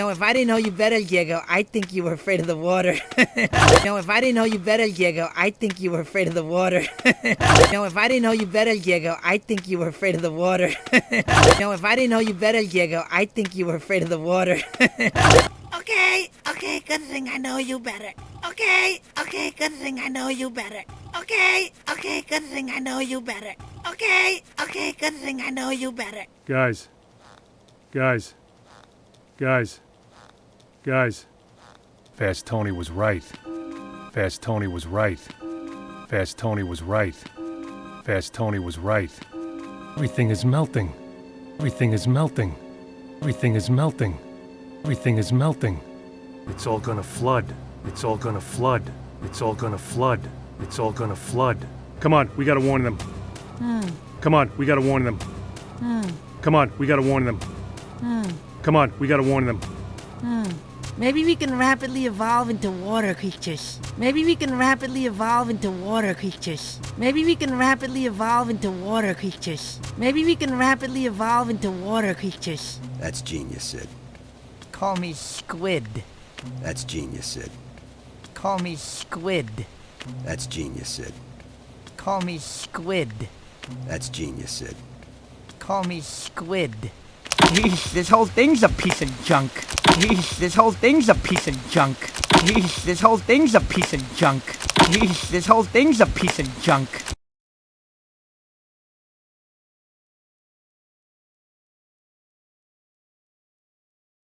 If I didn't know you better, Diego, I think you were afraid of the water. If I didn't know you better, Diego, I think you were afraid of the water. If I didn't know you better, Diego, I think you were afraid of the water. If I didn't know you better, Diego, I think you were afraid of the water. Okay, good thing I know you better. Okay, good thing I know you better. Okay, good thing I know you better. Okay, good thing I know you better. Guys. Fast Tony was right. Fast Tony was right. Fast Tony was right. Fast Tony was right. Everything is melting. Everything is melting. Everything is melting. Everything is melting. It's all gonna flood. It's all gonna flood. It's all gonna flood. It's all gonna flood. Come on, we gotta warn them. Come on, we gotta warn them. Come on, we gotta warn them. Come on, we gotta warn them. Maybe we can rapidly evolve into water creatures. Maybe we can rapidly evolve into water creatures. Maybe we can rapidly evolve into water creatures. Maybe we can rapidly evolve into water creatures. That's genius, Sid. Call me Squid. That's genius, Sid. Call me Squid. That's genius, Sid. Call me Squid. That's genius, Sid. Call me Squid. Yeesh, this whole thing's a piece of junk. Yeesh, this whole thing's a piece of junk. Yeesh, this whole thing's a piece of junk. Yeesh, this whole thing's a piece of junk.